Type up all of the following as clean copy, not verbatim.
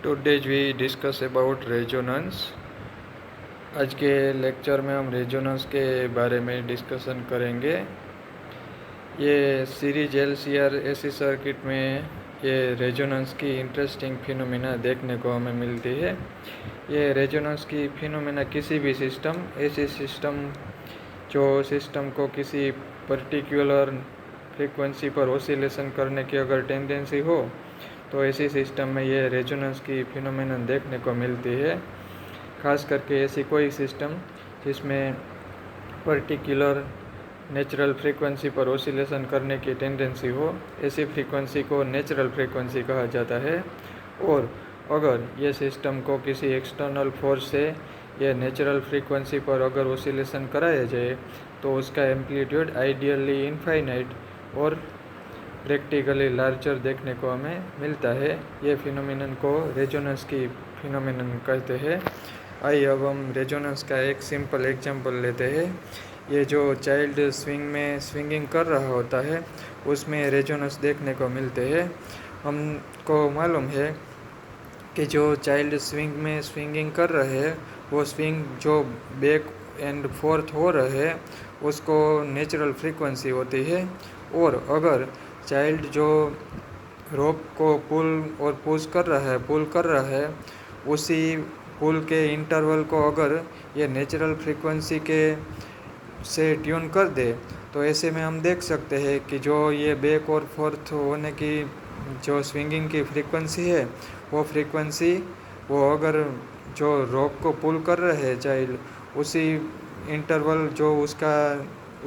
Today we discuss about resonance. आज के lecture में हम रेजोनेंस के बारे में डिस्कशन करेंगे। ये सीरीज LCR AC सर्किट में ये रेजोनेंस की इंटरेस्टिंग फिनोमेना देखने को हमें मिलती है। ये रेजोनेंस की फिनोमेना किसी भी सिस्टम, ऐसी सिस्टम जो सिस्टम को किसी पर्टिकुलर फ्रीक्वेंसी पर ऑसिलेशन करने की अगर टेंडेंसी हो तो ऐसी सिस्टम में ये रेजोनेंस की फिनोमेनन देखने को मिलती है। ख़ास करके ऐसी कोई सिस्टम जिसमें पर्टिकुलर नेचुरल फ्रीक्वेंसी पर ऑसिलेशन करने की टेंडेंसी हो, ऐसी फ्रीक्वेंसी को नेचुरल फ्रीक्वेंसी कहा जाता है। और अगर ये सिस्टम को किसी एक्सटर्नल फोर्स से ये नेचुरल फ्रीक्वेंसी पर अगर ऑसिलेशन कराया जाए तो उसका एम्पलीट्यूड आइडियली इनफाइनाइट और प्रैक्टिकली लार्जर देखने को हमें मिलता है। ये फिनोमेनन को रेजोनेंस की फिनोमेनन कहते हैं। आइए अब हम रेजोनेंस का एक सिंपल एग्जांपल लेते हैं। ये जो चाइल्ड स्विंग में स्विंगिंग कर रहा होता है उसमें रेजोनेंस देखने को मिलते हैं। हमको मालूम है कि जो चाइल्ड स्विंग में स्विंगिंग कर रहे हैं वो स्विंग जो बैक एंड फोर्थ हो रहे हैं उसको नेचुरल फ्रीक्वेंसी होती है। और अगर चाइल्ड जो रोप को पुल और पुश कर रहा है उसी पुल के इंटरवल को अगर ये नेचुरल फ्रीक्वेंसी के से ट्यून कर दे तो ऐसे में हम देख सकते हैं कि जो ये बैक और फोर्थ होने की जो स्विंगिंग की फ्रीक्वेंसी है वो फ्रीक्वेंसी वो अगर जो रोप को पुल कर रहे हैं चाइल्ड उसी इंटरवल जो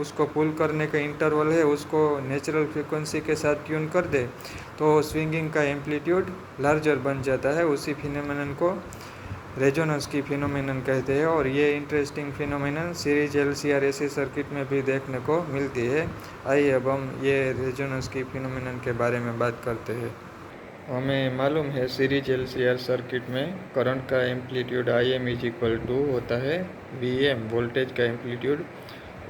उसको पुल करने का इंटरवल है उसको नेचुरल फ्रीक्वेंसी के साथ ट्यून कर दे तो स्विंगिंग का एम्पलीट्यूड लार्जर बन जाता है। उसी फिनोमेनन को रेजोनेंस की फिनोमेनन कहते हैं। और ये interesting phenomenon series LCR AC circuit में भी देखने को मिलती है। आइए अब हम ये रेजोनेंस की फिनोमेनन के बारे में बात करते हैं। हमें मालूम है सीरीज LCR सर्किट में करंट का amplitude IM is equal to होता है VM, वोल्टेज का एम्पलीट्यूड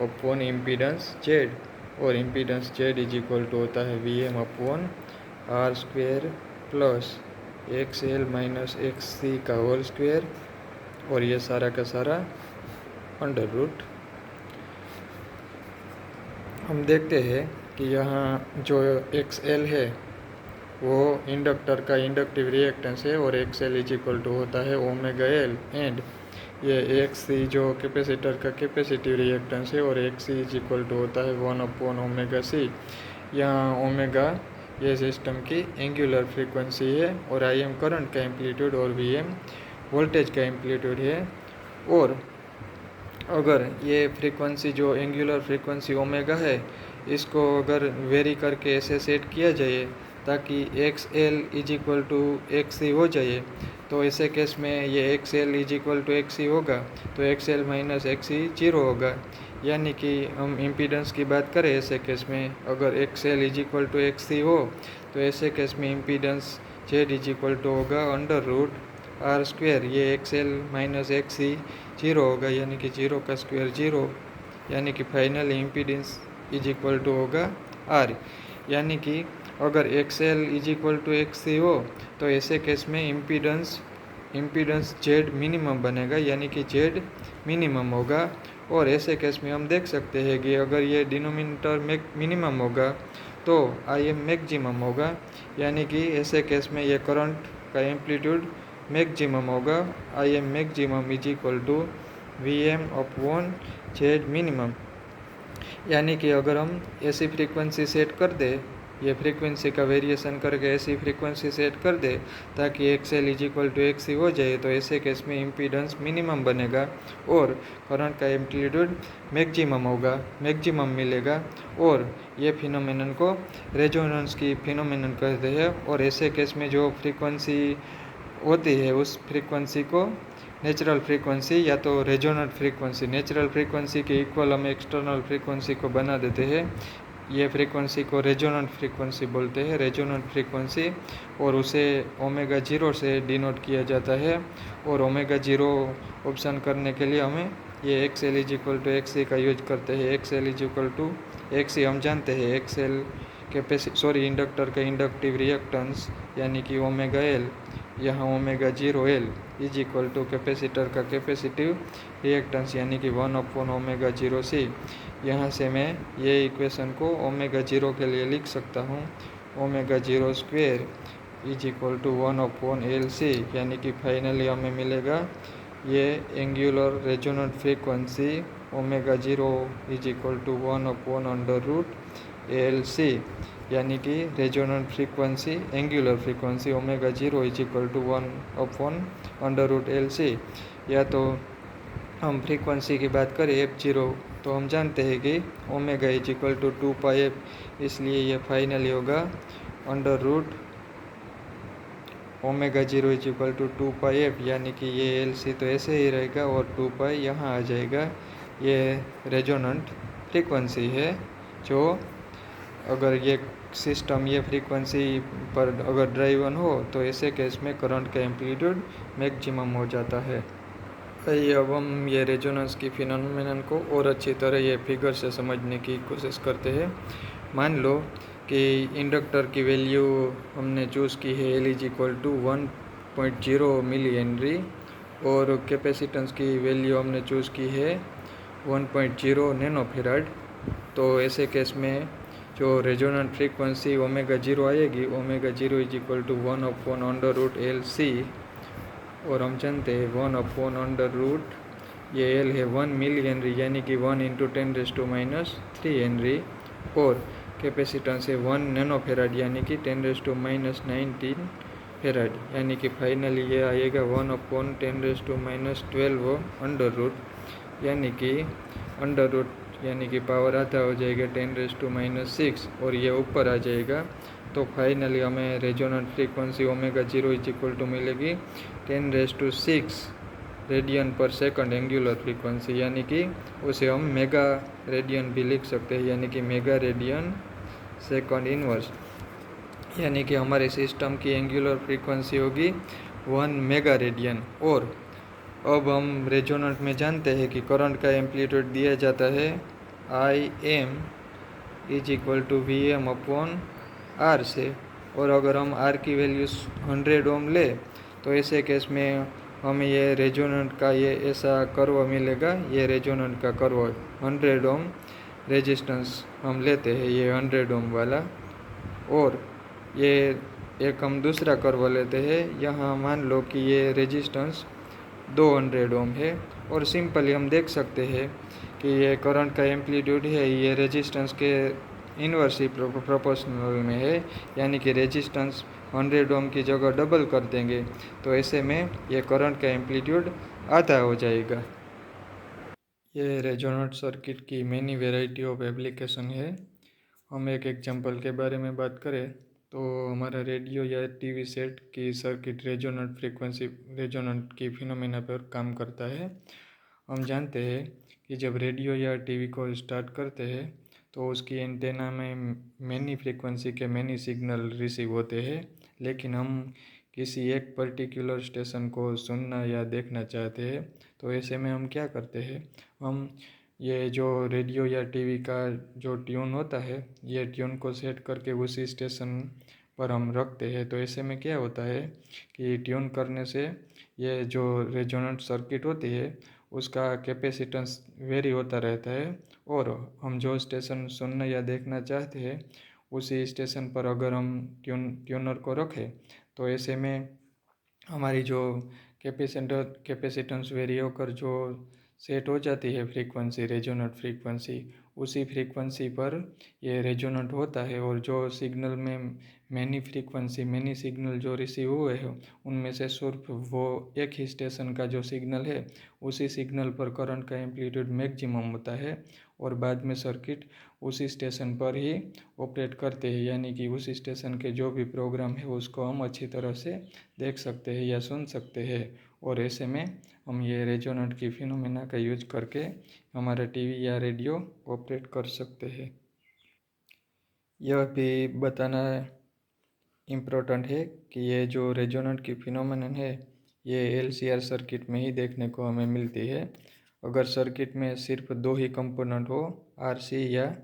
अपॉन इम्पीडेंस Z, और impedance Z is equal to होता है VM upon R square plus XL minus XC का होल स्क्वेयर, और ये सारा का सारा अंडर रूट। हम देखते हैं कि यहाँ जो XL है वो इंडक्टर का इंडक्टिव रिएक्टेंस है और XL इज इक्वल टू होता है ओमेगा L, एंड ये XC जो कैपेसिटर का कैपेसिटिव रिएक्टेंस है और XC इज इक्वल टू होता है 1 अपॉन ओमेगा C। यहाँ ओमेगा ये सिस्टम की एंगुलर फ्रीक्वेंसी है और IM करंट का एम्पलीट्यूड और VM वोल्टेज का एम्पलीट्यूड है। और अगर ये फ्रीक्वेंसी जो एंगुलर फ्रीक्वेंसी ओमेगा है इसको अगर वेरी करके ऐसे सेट किया जाए ताकि XL is equal to XC हो जाए तो ऐसे केस में ये XL is equal to XC होगा तो XL माइनस XC 0 होगा। यानी कि हम इम्पीडेंस की बात करें ऐसे केस में अगर XL is equal to XC हो तो ऐसे केस में impedance Z is equal to होगा अंडर रूट R स्क्वेयर। ये XL माइनस XC 0 होगा यानी कि 0 का स्क्वेयर 0, यानी कि finally impedance is equal to होगा R। यानी कि अगर XL is equal to XC हो तो ऐसे केस में इम्पीडेंस Z मिनिमम बनेगा यानी कि Z मिनिमम होगा। और ऐसे केस में हम देख सकते हैं कि अगर ये डिनोमिनेटर मिनिमम होगा तो IM मैक्सिमम होगा, यानी कि ऐसे केस में ये करंट का एम्पलीट्यूड मैक्सिमम होगा। IM maximum is equal to VM upon Z minimum. यानी कि अगर हम ऐसी फ्रीक्वेंसी सेट कर दे, ये फ्रीक्वेंसी का वेरिएशन करके ऐसी फ्रीक्वेंसी सेट कर दे ताकि XL is equal to XC हो जाए तो ऐसे केस में इम्पीडेंस मिनिमम बनेगा और करंट का एम्पलीट्यूड मैक्सिमम मिलेगा। और ये फिनोमेनन को रेजोनेंस की फिनोमेनन कहते हैं। और ऐसे केस में जो फ्रीक्वेंसी होती है उस फ्रीक्वेंसी को नेचुरल फ्रीक्वेंसी या तो रेजोनेंट फ्रीक्वेंसी, नेचुरल फ्रीक्वेंसी के इक्वल हम एक्सटर्नल फ्रीक्वेंसी को बना देते हैं। ये फ्रीक्वेंसी को रेजोनेंट फ्रीक्वेंसी बोलते हैं, रेजोनेंट फ्रीक्वेंसी, और उसे ओमेगा 0 से डिनोट किया जाता है। और ओमेगा 0 ऑप्शन करने के लिए हमें ये XL is equal to XC का यूज करते हैं। XL is equal to XC हम जानते हैं XL इंडक्टर का इंडक्टिव रिएक्टेंस यानी कि ओमेगा L यहाँ omega 0L is equal to capacitor का कैपेसिटिव रिएक्टेंस यानी कि 1/ओमेगा 0C। यहाँ से मैं ये इक्वेशन को ओमेगा 0 के लिए लिख सकता हूँ, omega 0 square is equal to 1/LC, यानी कि फाइनली हमें मिलेगा ये angular resonant frequency omega 0 is equal to 1/√LC, यानी कि resonant frequency angular frequency omega 0 is equal to 1/√LC। या तो हम फ्रीक्वेंसी की बात करें F0, तो हम जानते हैं कि omega is equal to 2πf, इसलिए ये फाइनली होगा under root omega 0 is equal to 2πf, यानी कि ये LC तो ऐसे ही रहेगा और 2π यहाँ आ जाएगा। ये रेजोनेंट फ्रीक्वेंसी है, जो अगर ये सिस्टम ये फ्रीक्वेंसी पर अगर ड्राइवन हो तो ऐसे केस में करंट का एम्पलीट्यूड मैक्सिमम हो जाता है। आइए अब हम ये रेजोनेंस की फिनोमेनन को और अच्छी तरह ये फिगर से समझने की कोशिश करते हैं। मान लो कि इंडक्टर की वैल्यू हमने चूज़ की है L is equal to 1.0 millihenry और कैपेसिटेंस की वैल्यू हमने चूज़ की है 1.0 नैनोफैराड। तो ऐसे केस में जो रेजोनेंट फ्रीक्वेंसी ओमेगा 0 आएगी, omega 0 is equal to 1/√LC, और हम जानते हैं 1/√, ये L है 1 मिली हेनरी यानी कि 1 × 10⁻³ हेनरी, और कैपेसिटेंस है 1 नैनोफैराड यानी कि 10⁻19 फैराड, यानी कि फाइनली ये आएगा 1/10⁻12 अंडर रूट, यानी कि पावर आधा हो जाएगा 10⁻6 और ये ऊपर आ जाएगा। तो फाइनली हमें resonant frequency omega 0 is equal to मिलेगी 10⁻6 रेडियन पर सेकंड एंगुलर फ्रीक्वेंसी, यानी कि उसे हम मेगा रेडियन भी लिख सकते हैं, यानी कि मेगा रेडियन सेकंड इनवर्स, यानी कि हमारे सिस्टम की एंगुलर फ्रीक्वेंसी होगी 1 मेगा रेडियन। और अब हम रेजोनेंट में जानते हैं कि करंट का एम्पलीट्यूड दिया जाता है Im is equal to Vm/R से, और अगर हम R की वैल्यू 100 ओम ले तो ऐसे केस में हमें ये रेजोनेंट का ये ऐसा कर्व मिलेगा। ये रेजोनेंट का कर्व 100 ओम रेजिस्टेंस हम लेते हैं, ये 100 ओम वाला, और ये एक हम दूसरा कर्व लेते हैं। यहाँ मान लो कि ये रेजिस्टेंस 200 ओम है, और सिंपली हम देख सकते हैं कि ये करंट का एम्पलीट्यूड है ये रेजिस्टेंस के इन्वर्सली प्रोपोर्शनल में है, यानी कि रेजिस्टेंस 100 ओम की जगह डबल कर देंगे तो ऐसे में ये करंट का एम्पलीट्यूड आधा हो जाएगा। ये रेजोनेंट सर्किट की मैनी वेराइटी ऑफ एप्लीकेशन है। हम एक एग्जांपल के बारे में बात करें तो हमारा रेडियो या टीवी सेट की सर्किट रेजोनेंट फ्रीक्वेंसी रेजोनेंट की फिनोमेना पर काम करता है। हम जानते हैं कि जब रेडियो या टीवी को स्टार्ट करते हैं तो उसकी एंटेना में मैनी फ्रीक्वेंसी के मैनी सिग्नल रिसीव होते हैं, लेकिन हम किसी एक पर्टिकुलर स्टेशन को सुनना या देखना चाहते हैं तो ऐसे में हम क्या करते हैं, हम ये जो रेडियो या टीवी का जो ट्यून होता है ये ट्यून को सेट करके उसी स्टेशन पर हम रखते हैं। तो ऐसे में क्या होता है कि ट्यून करने से ये जो रेजोनेंट सर्किट होती है उसका कैपेसिटेंस वेरी होता रहता है, और हम जो स्टेशन सुनना या देखना चाहते हैं उसी स्टेशन पर अगर हम ट्यूनर को रखें तो ऐसे में हमारी जो कैपेसिटेंस वेरी होकर जो सेट हो जाती है फ्रीक्वेंसी रेजोनेंट फ्रीक्वेंसी, उसी फ्रीक्वेंसी पर ये रेजोनेंट होता है, और जो सिग्नल में मैनी सिग्नल जो रिसीव हुए हैं उनमें से सिर्फ वो एक ही स्टेशन का जो सिग्नल है उसी सिग्नल पर करंट का एम्पलीट्यूड मैक्सिमम होता है, और बाद में सर्किट उसी स्टेशन पर ही ऑपरेट करते हैं, यानी कि उसी स्टेशन के जो भी प्रोग्राम है उसको हम अच्छी तरह से देख सकते हैं या सुन सकते हैं। और ऐसे में हम ये रेजोनेंट की फिनोमेना का यूज करके हमारा टीवी या रेडियो ऑपरेट कर सकते हैं। यह भी बताना इम्पोर्टेंट है कि ये जो रेजोनेंट की फिनोमेनन है ये LCR सर्किट में ही देखने को हमें मिलती है। अगर सर्किट में सिर्फ दो ही कंपोनेंट हो RC या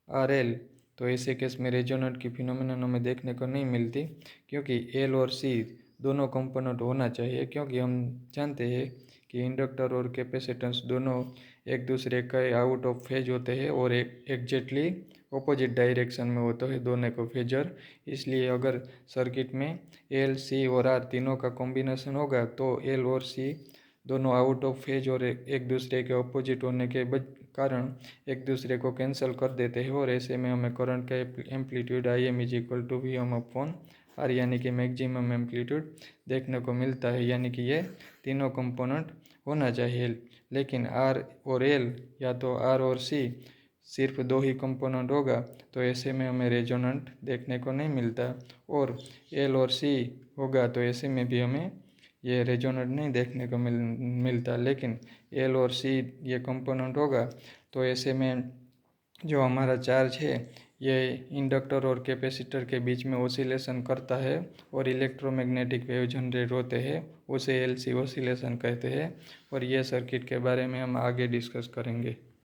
RL तो ऐसे केस में रेजोनेंट की फिनोमेनन हमें देखने को नहीं मिलती, क्योंकि L और C दोनों कंपोनेंट होना चाहिए, क्योंकि हम जानते हैं कि इंडक्टर और कैपेसिटेंस दोनों एक दूसरे के आउट ऑफ फेज होते हैं और एग्जैक्टली ऑपोजिट डायरेक्शन में होते हैं दोनों को फेजर। इसलिए अगर सर्किट में एल, सी और आर तीनों का कॉम्बिनेशन होगा तो एल और सी दोनों आउट ऑफ फेज और एक दूसरे के ऑपोजिट होने के कारण एक दूसरे को कैंसिल कर देते हैं, और ऐसे में हमें करंट का amplitude I M is equal to V M upon R यानी कि मैक्सिमम एम्पलीट्यूड देखने को मिलता है। यानी कि ये तीनों कंपोनेंट होना चाहिए। लेकिन आर और एल या तो आर और सी सिर्फ दो ही कंपोनेंट होगा तो ऐसे में हमें रेजोनेंट देखने को नहीं मिलता, और एल और सी होगा तो ऐसे में भी हमें ये रेजोनेंट नहीं देखने को मिलता। लेकिन एल और सी ये कंपोनेंट होगा तो ऐसे में जो हमारा चार्ज है ये इंडक्टर और कैपेसिटर के बीच में ओसिलेशन करता है और इलेक्ट्रोमैग्नेटिक वेव जनरेट होते हैं, उसे एलसी ओसिलेशन कहते हैं। और ये सर्किट के बारे में हम आगे डिस्कस करेंगे।